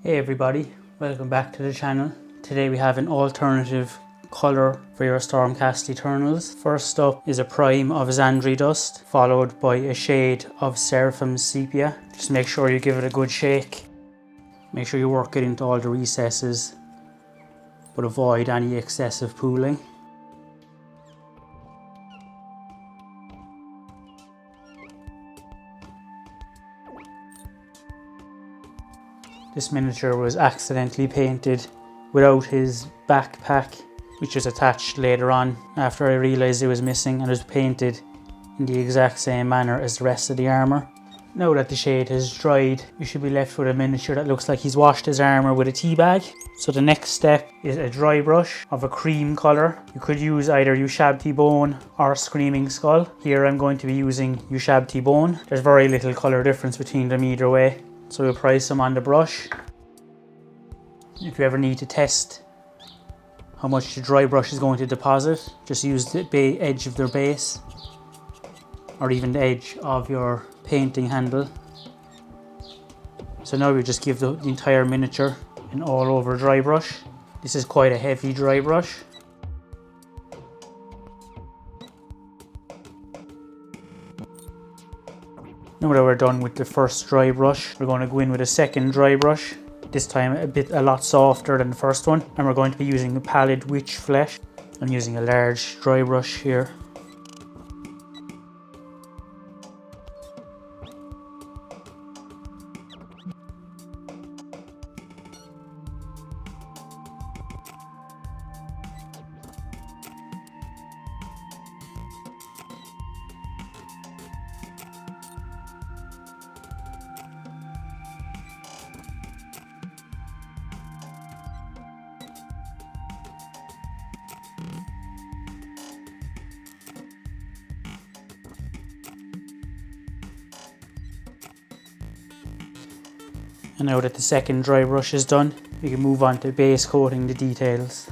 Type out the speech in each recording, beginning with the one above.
Hey everybody, welcome back to the channel. Today we have an alternative colour for your Stormcast Eternals. First up is a prime of Xandri Dust, followed by a shade of Seraphim Sepia. Just make sure you give it a good shake. Make sure you work it into all the recesses, but avoid any excessive pooling. This miniature was accidentally painted without his backpack, which was attached later on after I realised it was missing, and was painted in the exact same manner as the rest of the armour. Now that the shade has dried, you should be left with a miniature that looks like he's washed his armour with a tea bag. So the next step is a dry brush of a cream colour. You could use either Ushabti Bone or Screaming Skull. Here I'm going to be using Ushabti Bone. There's very little colour difference between them either way. So we'll price them on the brush. If you ever need to test how much the dry brush is going to deposit, just use the edge of their base or even the edge of your painting handle. So now we just give the entire miniature an all over dry brush. This is quite a heavy dry brush. Now that we're done with the first dry brush, we're going to go in with a second dry brush. This time a lot softer than the first one. And we're going to be using the Pallid Witch Flesh. I'm using a large dry brush here. And now that the second dry brush is done, we can move on to base coating the details.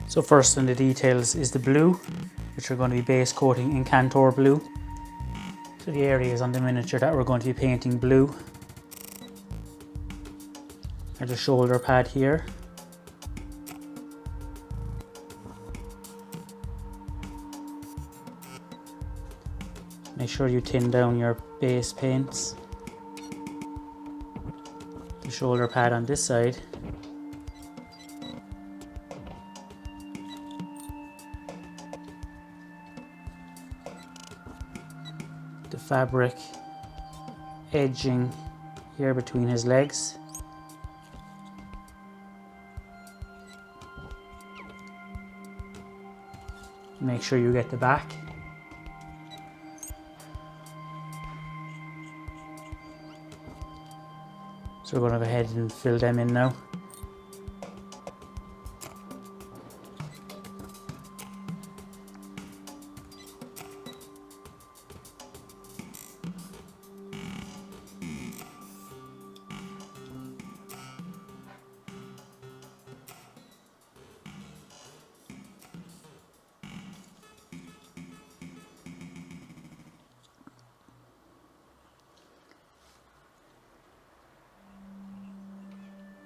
So first on the details is the blue, which we're going to be base coating in Cantor Blue. So the areas on the miniature that we're going to be painting blue are the shoulder pad here, make sure you thin down your base paints. The shoulder pad on this side. The fabric edging here between his legs. Make sure you get the back. So we're going to go ahead and fill them in now.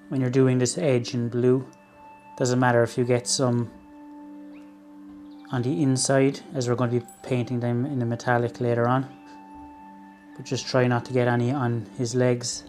When you're doing this edge in blue, doesn't matter if you get some on the inside, as we're going to be painting them in the metallic later on, but just try not to get any on his legs.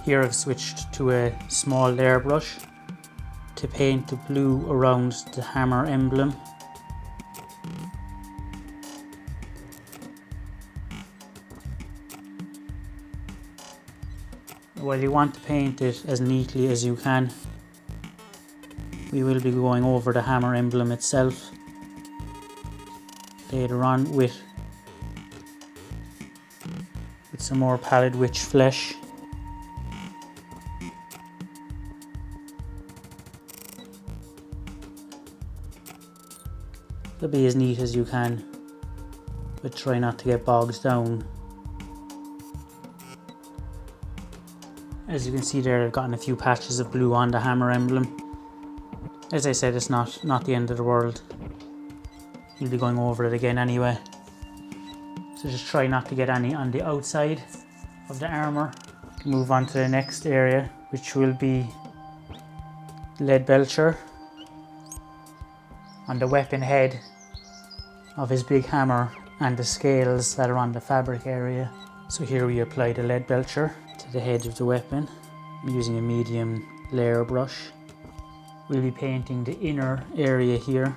Here I've switched to a small layer brush to paint the blue around the hammer emblem. While you want to paint it as neatly as you can, we will be going over the hammer emblem itself later on with some more pallid witch flesh. It'll be as neat as you can, but try not to get bogged down. As you can see there, I've gotten a few patches of blue on the hammer emblem. As I said, it's not the end of the world. You'll be going over it again anyway. So just try not to get any on the outside of the armour. Move on to the next area, which will be lead belcher on the weapon head of his big hammer and the scales that are on the fabric area. So here we apply the lead belcher to the head of the weapon. I'm using a medium layer brush. We'll be painting the inner area here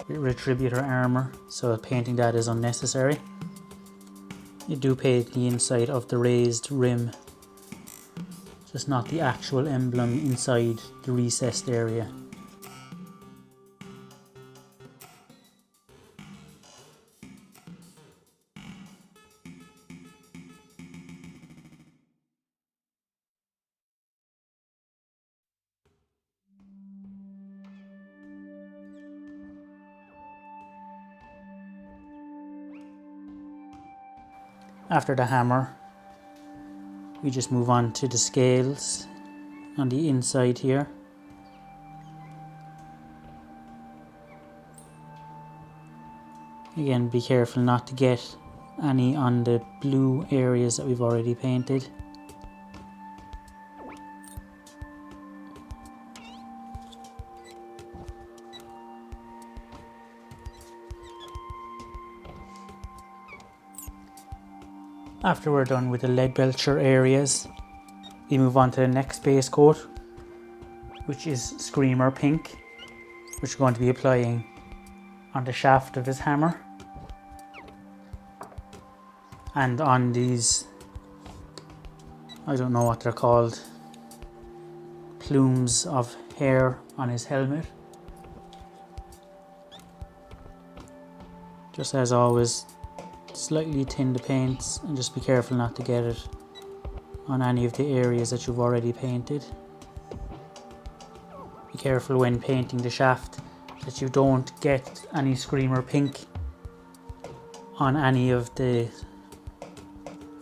with Retributor armour, so painting that is unnecessary. You do paint the inside of the raised rim, just not the actual emblem inside the recessed area. After the hammer, we just move on to the scales on the inside here. Again, be careful not to get any on the blue areas that we've already painted. After we're done with the lead belcher areas, we move on to the next base coat, which is Screamer Pink, which we're going to be applying on the shaft of his hammer and on these, I don't know what they're called, plumes of hair on his helmet. Just as always, slightly thin the paints and just be careful not to get it on any of the areas that you've already painted. Be careful when painting the shaft that you don't get any Screamer Pink on any of the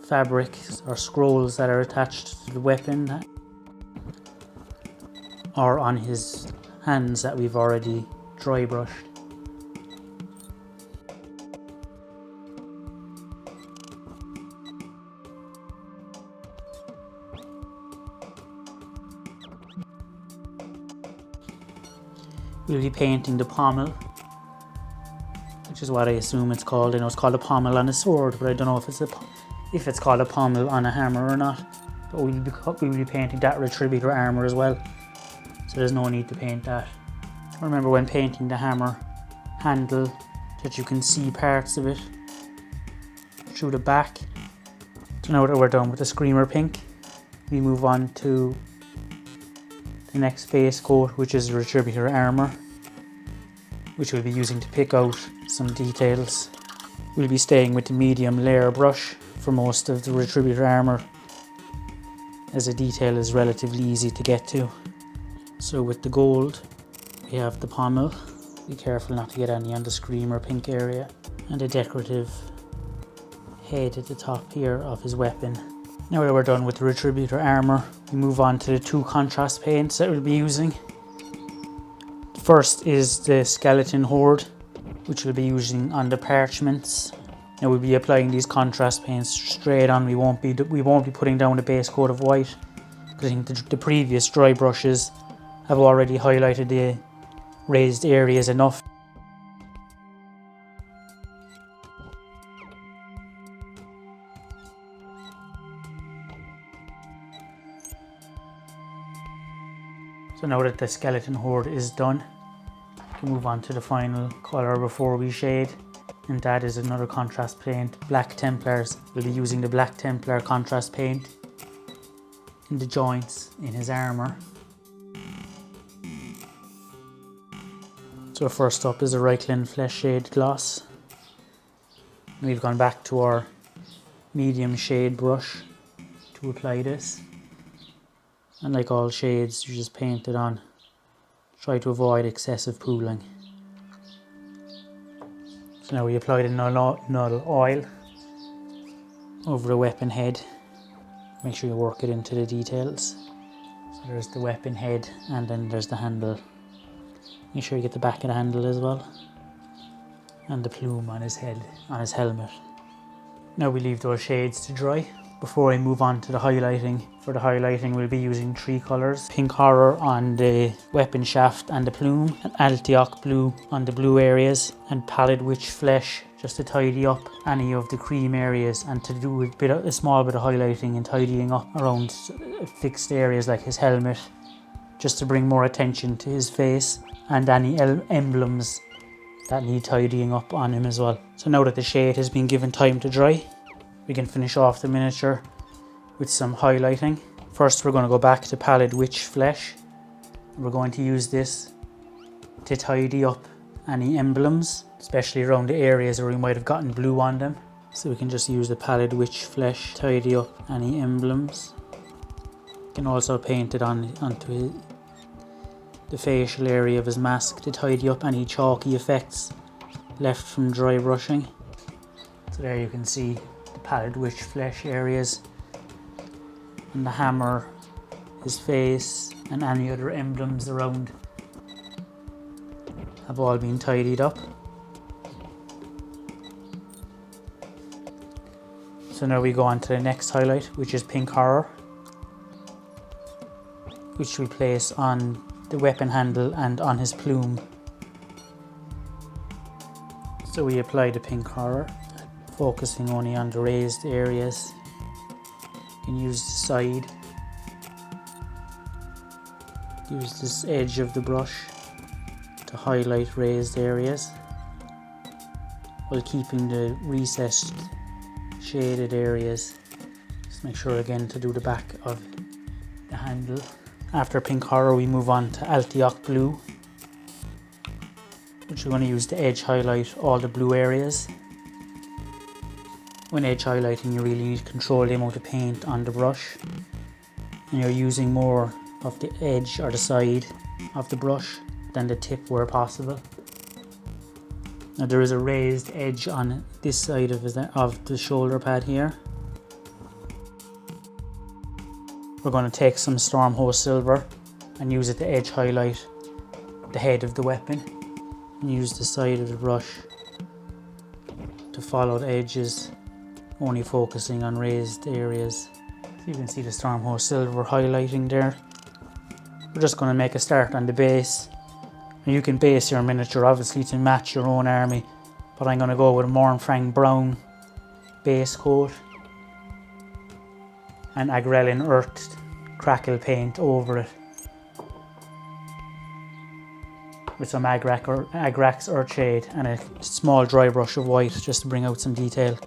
fabrics or scrolls that are attached to the weapon or on his hands that we've already dry brushed. We'll be painting the pommel, which is what I assume it's called. I know it's called a pommel on a sword, but I don't know if it's called a pommel on a hammer or not. But we'll be painting that Retributor armour as well, so there's no need to paint that. Remember, when painting the hammer handle, that you can see parts of it through the back. So now that we're done with the Screamer Pink, we move on to the next base coat, which is Retributor armour, which we'll be using to pick out some details. We'll be staying with the medium layer brush for most of the Retributor armour, as the detail is relatively easy to get to. So with the gold, we have the pommel. Be careful not to get any on the Screamer Pink area, and a decorative head at the top here of his weapon. Now that we're done with the Retributor armour, we move on to the two contrast paints that we'll be using. First is the Skeleton Horde, which we'll be using on the parchments. Now we'll be applying these contrast paints straight on. We won't be putting down a base coat of white, because I think the previous dry brushes have already highlighted the raised areas enough. So now that the skeleton horde is done, we can move on to the final colour before we shade. And that is another contrast paint, Black Templars. We'll be using the Black Templar contrast paint in the joints in his armour. So first up is a Reikland Flesh Shade Gloss. We've gone back to our medium shade brush to apply this. And like all shades, you just paint it on. Try to avoid excessive pooling. So now we apply the null oil over the weapon head. Make sure you work it into the details. So there's the weapon head and then there's the handle. Make sure you get the back of the handle as well. And the plume on his head, on his helmet. Now we leave those shades to dry. Before I move on to the highlighting, for the highlighting we'll be using 3 colours. Pink Horror on the weapon shaft and the plume, and Altioch Blue on the blue areas, and Pallid Witch Flesh just to tidy up any of the cream areas and to do a small bit of highlighting and tidying up around fixed areas like his helmet, just to bring more attention to his face, and any emblems that need tidying up on him as well. So now that the shade has been given time to dry, we can finish off the miniature with some highlighting. First we're going to go back to Pallid Witch Flesh. We're going to use this to tidy up any emblems, especially around the areas where we might have gotten blue on them. So we can just use the Pallid Witch Flesh to tidy up any emblems. You can also paint it onto the facial area of his mask to tidy up any chalky effects left from dry brushing. So there you can see the Pallid Witch Flesh areas, and the hammer, his face, and any other emblems around have all been tidied up. So now we go on to the next highlight, which is Pink Horror, which we place on the weapon handle and on his plume. So we apply the Pink Horror, focusing only on the raised areas. You can use the side, use this edge of the brush to highlight raised areas while keeping the recessed shaded areas. Just make sure again to do the back of the handle. After Pink Horror we move on to Altioch Blue, which we're going to use to edge highlight all the blue areas. When edge highlighting you really need to control the amount of paint on the brush, and you're using more of the edge or the side of the brush than the tip where possible. Now there is a raised edge on this side of the shoulder pad here. We're going to take some Stormcast silver and use it to edge highlight the head of the weapon, and use the side of the brush to follow the edges, only focusing on raised areas. So you can see the Stormcast silver highlighting there. We're just going to make a start on the base, and you can base your miniature obviously to match your own army, but I'm going to go with a Mornfrang brown base coat and Agrellan earthed crackle paint over it with some Agrax Earthshade and a small dry brush of white just to bring out some detail.